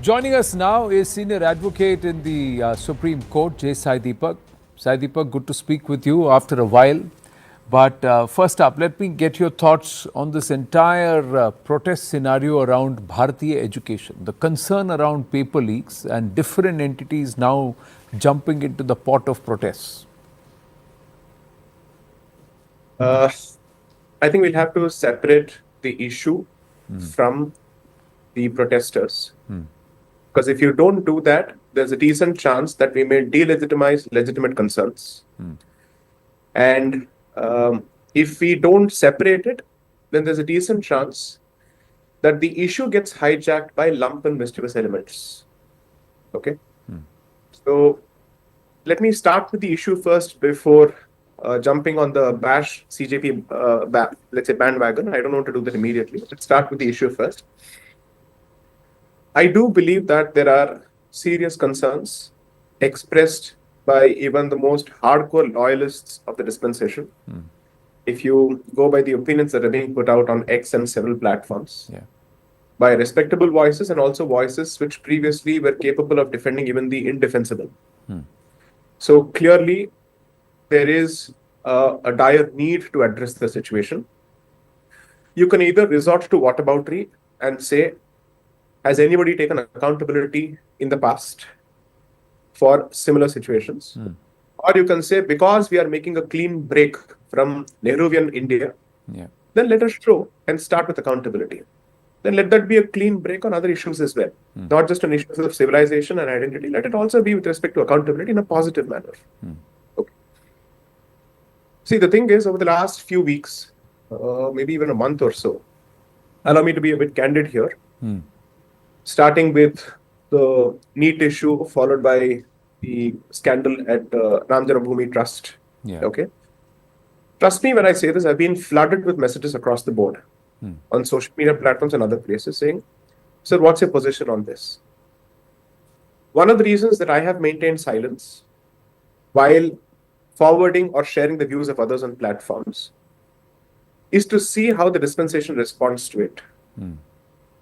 Joining us now is senior advocate in the Supreme Court, Sai Deepak. Sai Deepak, good to speak with you after a while. But first up, let me get your thoughts on this entire protest scenario around Bharatiya education, the concern around paper leaks and different entities now jumping into the pot of protests. I think we'll have to separate the issue from the protesters. Because if you don't do that, there's a decent chance that we may delegitimize legitimate concerns. And if we don't separate it, then there's a decent chance that the issue gets hijacked by lumpen mischievous elements. Okay? So let me start with the issue first before jumping on the bash CJP, let's say, bandwagon. I don't want to do that immediately. Let's start with the issue first. I do believe that there are serious concerns expressed by even the most hardcore loyalists of the dispensation. If you go by the opinions that are being put out on X and several platforms, by respectable voices and also voices which previously were capable of defending even the indefensible. So clearly, there is a dire need to address the situation. You can either resort to whataboutery and say, has anybody taken accountability in the past for similar situations? Or you can say, because we are making a clean break from Nehruvian India, then let us show and start with accountability. Then let that be a clean break on other issues as well. Not just on issues of civilization and identity. Let it also be with respect to accountability in a positive manner. Okay. See, the thing is, over the last few weeks, maybe even a month or so, allow me to be a bit candid here. Starting with the NEET issue, followed by the scandal at Ram Janmabhoomi Trust. Okay. Trust me when I say this, I've been flooded with messages across the board on social media platforms and other places saying, sir, what's your position on this? One of the reasons that I have maintained silence while forwarding or sharing the views of others on platforms is to see how the dispensation responds to it.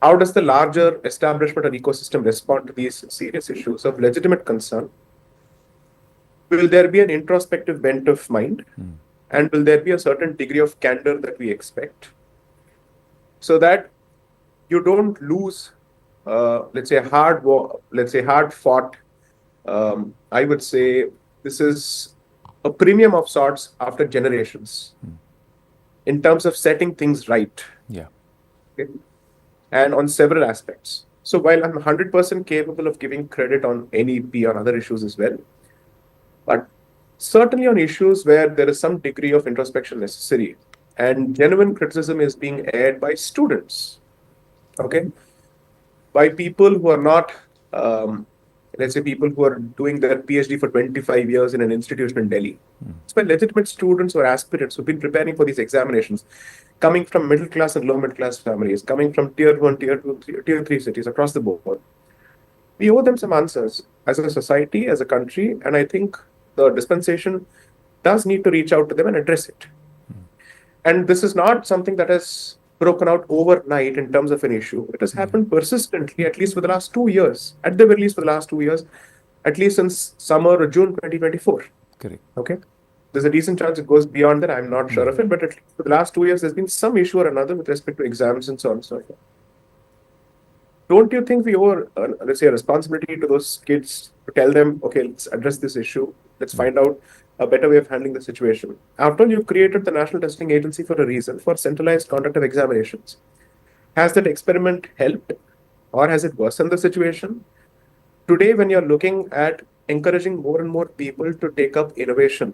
How does the larger establishment and ecosystem respond to these serious issues of legitimate concern? Will there be an introspective bent of mind? And will there be a certain degree of candor that we expect? So that you don't lose, let's say, hard fought, I would say this is a premium of sorts after generations in terms of setting things right. Okay? And on several aspects. So while I'm 100% capable of giving credit on NEP on other issues as well, but certainly on issues where there is some degree of introspection necessary and genuine criticism is being aired by students, okay, by people who are not, let's say, people who are doing their PhD for 25 years in an institution in Delhi. It's by legitimate students or aspirants who've been preparing for these examinations, coming from middle class and low middle class families, coming from tier 1, tier 2, tier 3 cities across the board. We owe them some answers as a society, as a country, and I think the dispensation does need to reach out to them and address it. And this is not something that has broken out overnight in terms of an issue. It has happened persistently, at least for the last 2 years, at the very least for the last 2 years, at least since summer or June 2024. Correct. Okay. There's a decent chance it goes beyond that. I'm not sure of it, but at least for the last 2 years, there's been some issue or another with respect to exams and so on and so forth. Don't you think we owe, let's say, a responsibility to those kids to tell them, okay, let's address this issue. Let's find out a better way of handling the situation. After all, you created the National Testing Agency for a reason, for centralized conduct of examinations. Has that experiment helped or has it worsened the situation? Today, when you're looking at encouraging more and more people to take up innovation,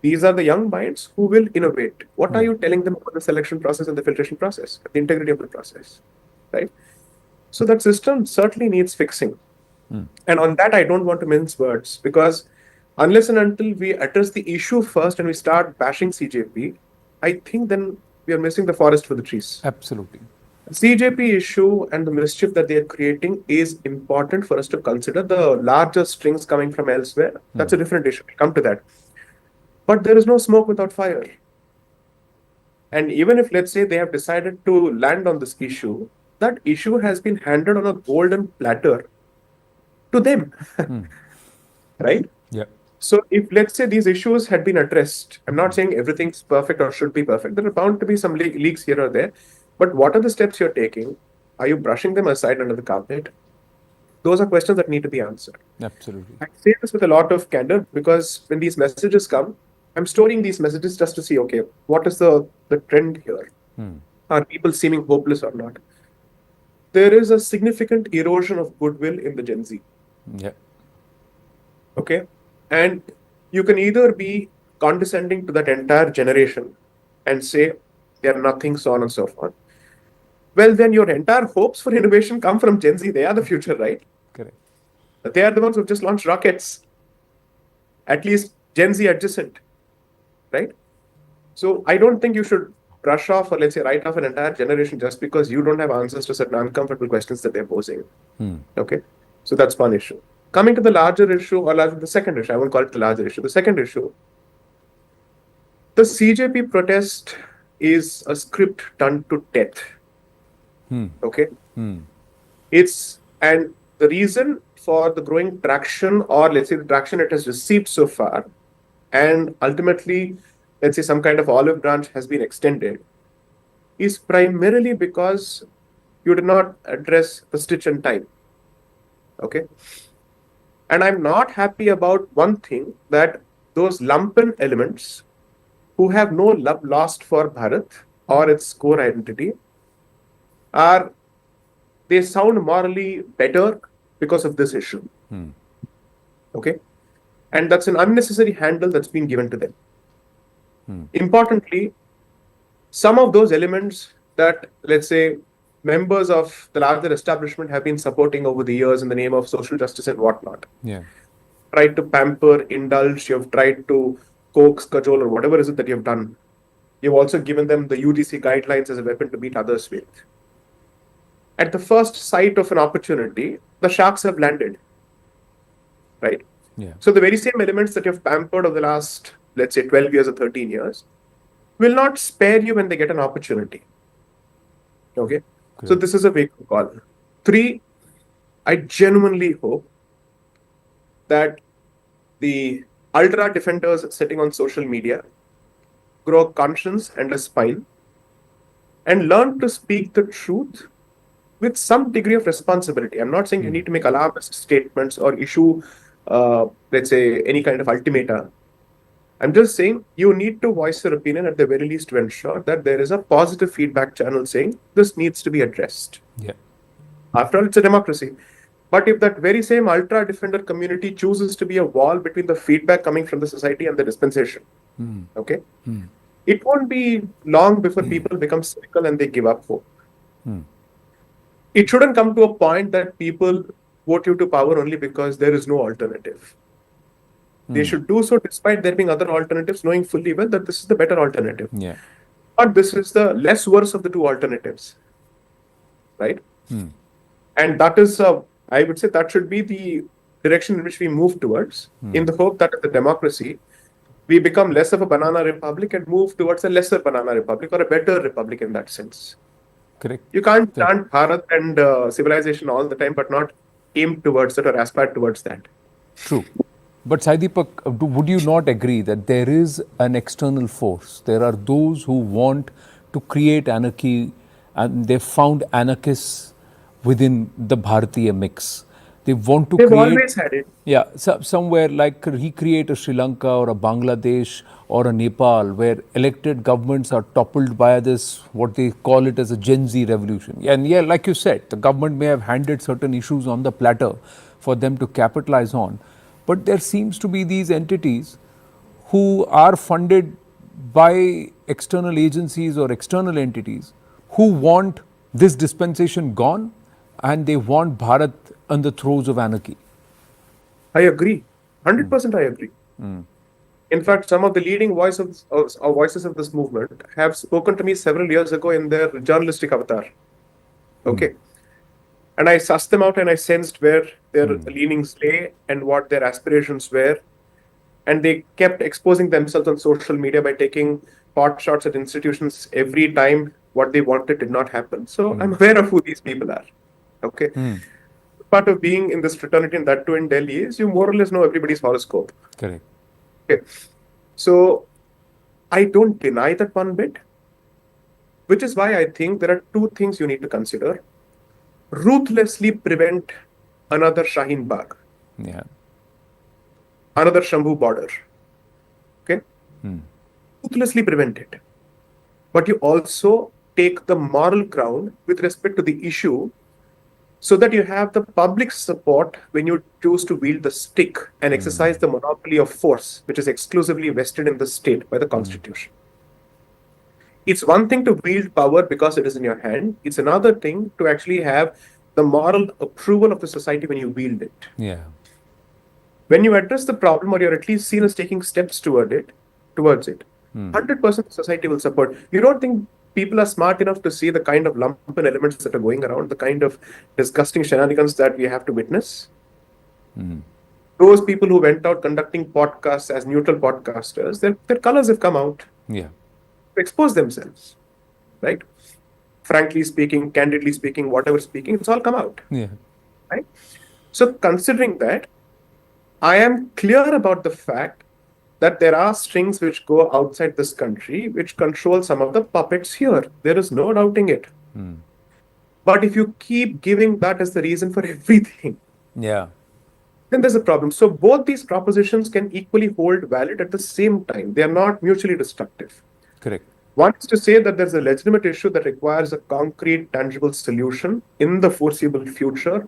these are the young minds who will innovate. What are you telling them about the selection process and the filtration process, the integrity of the process, right? So that system certainly needs fixing. And on that, I don't want to mince words, because unless and until we address the issue first and we start bashing CJP, I think then we are missing the forest for the trees. Absolutely. CJP issue and the mischief that they are creating is important for us to consider. The larger strings coming from elsewhere, that's a different issue. We'll come to that. But there is no smoke without fire. And even if, let's say, they have decided to land on this issue, that issue has been handed on a golden platter to them, right? Yeah. So if let's say these issues had been addressed, I'm not saying everything's perfect or should be perfect. There are bound to be some leaks here or there. But what are the steps you're taking? Are you brushing them aside under the carpet? Those are questions that need to be answered. Absolutely. I say this with a lot of candor because when these messages come, I'm storing these messages just to see, okay, what is the trend here? Are people seeming hopeless or not? There is a significant erosion of goodwill in the Gen Z. Yeah. Okay. And you can either be condescending to that entire generation and say they're nothing, so on and so forth. Well, then your entire hopes for innovation come from Gen Z. They are the future, right? Correct. They are the ones who've just launched rockets, at least Gen Z adjacent, right? So I don't think you should brush off or let's say write off an entire generation just because you don't have answers to certain uncomfortable questions that they're posing. Okay. So that's one issue. Coming to the larger issue, or larger, the second issue, I won't call it the larger issue. The second issue, the CJP protest is a script done to death. Okay. And the reason for the growing traction, or let's say the traction it has received so far, and ultimately, let's say some kind of olive branch has been extended, is primarily because you did not address the stitch and time. Okay. And I'm not happy about one thing, that those lumpen elements who have no love lost for Bharat or its core identity they sound morally better because of this issue. Okay. And that's an unnecessary handle that's been given to them. Importantly, some of those elements that, let's say, members of the larger establishment have been supporting over the years in the name of social justice and whatnot. Yeah. Tried to pamper, indulge, you've tried to coax, cajole, or whatever is it that you've done. You've also given them the UGC guidelines as a weapon to beat others with. At the first sight of an opportunity, the sharks have landed. Right? Yeah. So the very same elements that you've pampered over the last, let's say, 12 years or 13 years, will not spare you when they get an opportunity. Okay? So this is a wake-up call. 3, I genuinely hope that the ultra defenders sitting on social media grow a conscience and a spine and learn to speak the truth with some degree of responsibility. I'm not saying you need to make alarmist statements or issue, let's say, any kind of ultimata. I'm just saying you need to voice your opinion at the very least to ensure that there is a positive feedback channel saying this needs to be addressed. Yeah. After all, it's a democracy. But if that very same ultra defender community chooses to be a wall between the feedback coming from the society and the dispensation, okay, it won't be long before people become cynical and they give up hope. It shouldn't come to a point that people vote you to power only because there is no alternative. They should do so despite there being other alternatives, knowing fully well that this is the better alternative. Yeah. But this is the less worse of the two alternatives. Right? And that is, I would say, that should be the direction in which we move towards, in the hope that as a democracy, we become less of a banana republic and move towards a lesser banana republic or a better republic in that sense. Correct. You can't chant Bharat and civilization all the time, but not aim towards it or aspire towards that. True. But Sai Deepak, would you not agree that there is an external force? There are those who want to create anarchy, and they've found anarchists within the Bharatiya mix. They want to They've create... always had it. Yeah, somewhere like recreate a Sri Lanka or a Bangladesh or a Nepal where elected governments are toppled by this, what they call it as a Gen Z revolution. And yeah, like you said, the government may have handed certain issues on the platter for them to capitalize on. But there seems to be these entities who are funded by external agencies or external entities who want this dispensation gone, and they want Bharat on the throes of anarchy. I agree. 100% I agree. In fact, some of the leading voices of this movement have spoken to me several years ago in their journalistic avatar. Okay. And I sussed them out and I sensed where their leanings lay and what their aspirations were. And they kept exposing themselves on social media by taking pot shots at institutions every time what they wanted did not happen. So I'm aware of who these people are. Okay. Part of being in this fraternity, and that too in Delhi, is you more or less know everybody's horoscope. Correct. Okay. So I don't deny that one bit, which is why I think there are two things you need to consider. Ruthlessly prevent another Shaheen Bagh, Yeah. another Shambhu border. Okay. Ruthlessly prevent it. But you also take the moral ground with respect to the issue so that you have the public support when you choose to wield the stick and exercise the monopoly of force, which is exclusively vested in the state by the constitution. It's one thing to wield power because it is in your hand. It's another thing to actually have the moral approval of the society when you wield it. Yeah. When you address the problem, or you're at least seen as taking steps towards it, 100% society will support. You don't think people are smart enough to see the kind of lumpen elements that are going around, the kind of disgusting shenanigans that we have to witness? Those people who went out conducting podcasts as neutral podcasters, their colors have come out Yeah. to expose themselves, right? Frankly speaking, candidly speaking, whatever speaking, it's all come out, Yeah. right? So considering that, I am clear about the fact that there are strings which go outside this country which control some of the puppets here. There is no doubting it. But if you keep giving that as the reason for everything, Yeah. then there's a problem. So both these propositions can equally hold valid at the same time. They are not mutually destructive. Correct. One is to say that there's a legitimate issue that requires a concrete, tangible solution in the foreseeable future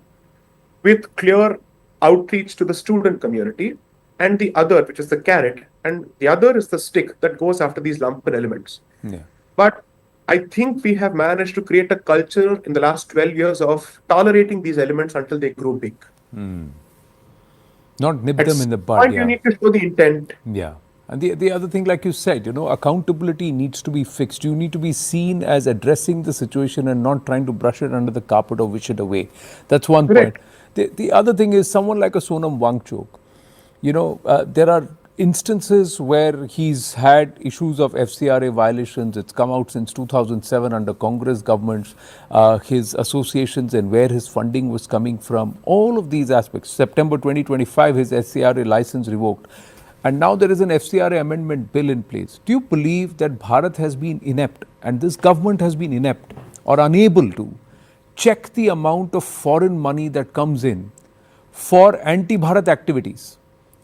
with clear outreach to the student community, and the other, which is the carrot, and the other is the stick that goes after these lumpen elements. Yeah. But I think we have managed to create a culture in the last 12 years of tolerating these elements until they grow big. Not nip At them in some the bud. point, Yeah. you need to show the intent. Yeah. And the other thing, like you said, accountability needs to be fixed. You need to be seen as addressing the situation and not trying to brush it under the carpet or wish it away. That's one Correct. point. The other thing is someone like a Sonam Wangchuk. There are instances where he's had issues of FCRA violations. It's come out since 2007 under Congress governments, his associations and where his funding was coming from. All of these aspects. September 2025, his FCRA license revoked. And now there is an FCRA amendment bill in place. Do you believe that Bharat has been inept and this government has been inept or unable to check the amount of foreign money that comes in for anti-Bharat activities,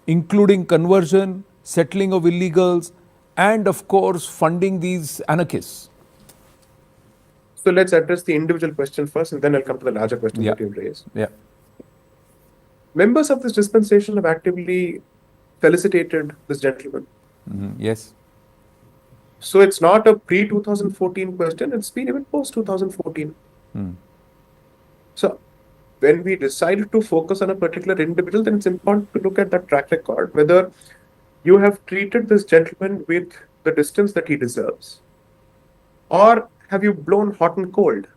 including conversion, settling of illegals, and of course funding these anarchists? So let's address the individual question first, and then I'll come to the larger question that you've raised. Yeah. Members of this dispensation have actively felicitated this gentleman. Yes. So it's not a pre-2014 question, it's been even post-2014. So when we decided to focus on a particular individual, then it's important to look at that track record, whether you have treated this gentleman with the distance that he deserves, or have you blown hot and cold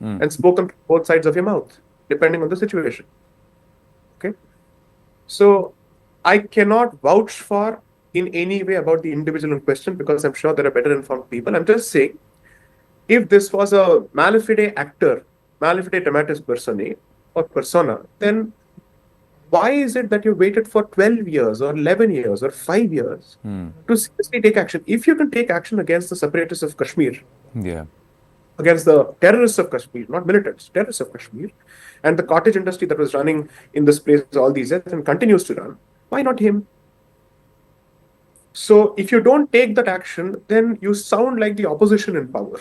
and spoken from both sides of your mouth, depending on the situation. Okay? So I cannot vouch for in any way about the individual in question because I'm sure there are better informed people. I'm just saying, if this was a malafide actor, malafide dramatis personae or persona, then why is it that you waited for 12 years or 11 years or 5 years to seriously take action? If you can take action against the separatists of Kashmir, Yeah. against the terrorists of Kashmir, not militants, terrorists of Kashmir, and the cottage industry that was running in this place all these years and continues to run, why not him? So if you don't take that action, then you sound like the opposition in power.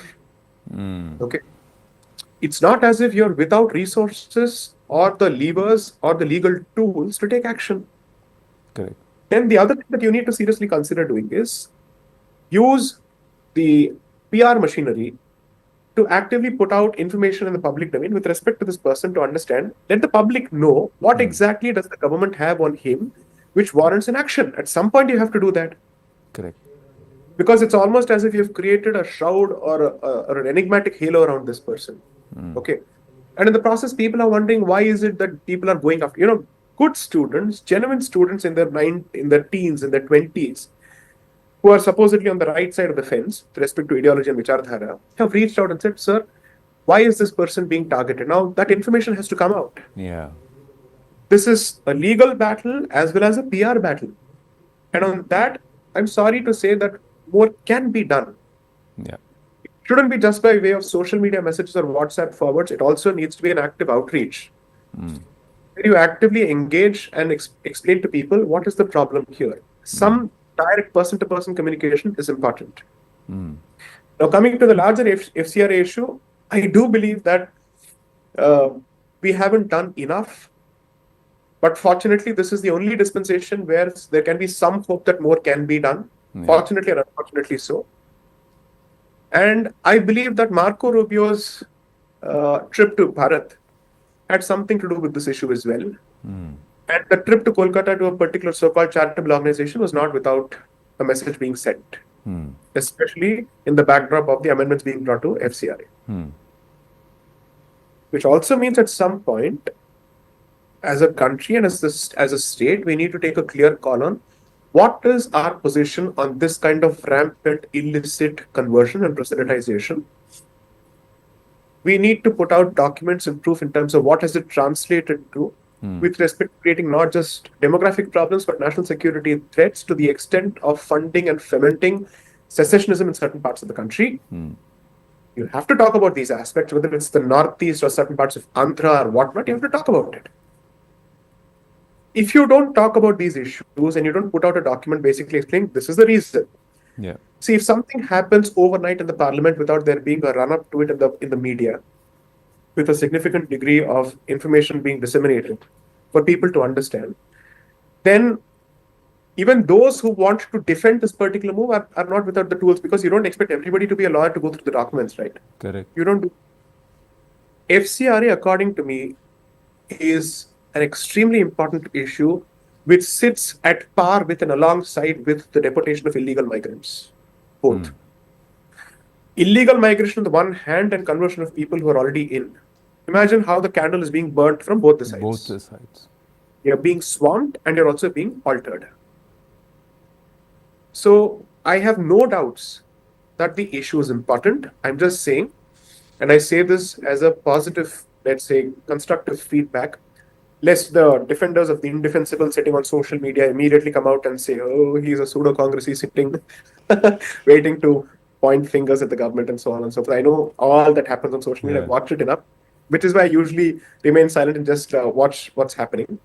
Okay. It's not as if you're without resources or the levers or the legal tools to take action. Correct. Then the other thing that you need to seriously consider doing is use the PR machinery to actively put out information in the public domain with respect to this person to understand, let the public know what exactly does the government have on him which warrants an action. At some point you have to do that. Correct. Because it's almost as if you've created a shroud or an enigmatic halo around this person. Okay. And in the process, people are wondering why is it that people are going after, good students, genuine students in their teens, in their 20s, who are supposedly on the right side of the fence with respect to ideology and vichardhara, have reached out and said, sir, why is this person being targeted? Now, that information has to come out. Yeah. This is a legal battle as well as a PR battle. And on that, I'm sorry to say that more can be done. Yeah. It shouldn't be just by way of social media messages or WhatsApp forwards. It also needs to be an active outreach. Where you actively engage and explain to people what is the problem here. Some direct person-to-person communication is important. Now, coming to the larger FCRA issue, I do believe that we haven't done enough. But fortunately, this is the only dispensation where there can be some hope that more can be done. Yeah. Fortunately or unfortunately so. And I believe that Marco Rubio's trip to Bharat had something to do with this issue as well. And the trip to Kolkata to a particular so-called charitable organization was not without a message being sent, especially in the backdrop of the amendments being brought to FCRA. Which also means at some point, as a country and as a state, we need to take a clear call on what is our position on this kind of rampant illicit conversion and proselytization. We need to put out documents and proof in terms of what has it translated to with respect to creating not just demographic problems, but national security threats to the extent of funding and fomenting secessionism in certain parts of the country. You have to talk about these aspects, whether it's the Northeast or certain parts of Andhra or whatnot, you have to talk about it. If you don't talk about these issues and you don't put out a document basically explaining this is the reason. Yeah. See, if something happens overnight in the parliament without there being a run-up to it in the media, with a significant degree of information being disseminated for people to understand, then even those who want to defend this particular move are not without the tools, because you don't expect everybody to be a lawyer to go through the documents, right? Correct. You don't do. FCRA, according to me, is an extremely important issue which sits at par with and alongside with the deportation of illegal migrants. Both. Illegal migration on the one hand and conversion of people who are already in. Imagine how the candle is being burnt from both the sides. Both the sides. You're being swamped and you're also being altered. So I have no doubts that the issue is important. I'm just saying, and I say this as a positive, let's say, constructive feedback, lest the defenders of the indefensible sitting on social media immediately come out and say, oh, he's a pseudo-congressy sitting, waiting to point fingers at the government and so on and so forth. I know all that happens on social media. I've watched it enough, which is why I usually remain silent and just watch what's happening.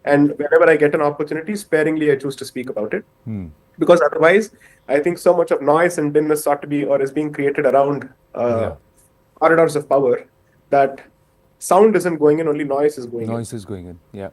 And whenever I get an opportunity, sparingly I choose to speak about it. Because otherwise, I think so much of noise and dimness ought to be or is being created around corridors of power that sound isn't going in, only noise is going in. Noise is going in, yeah.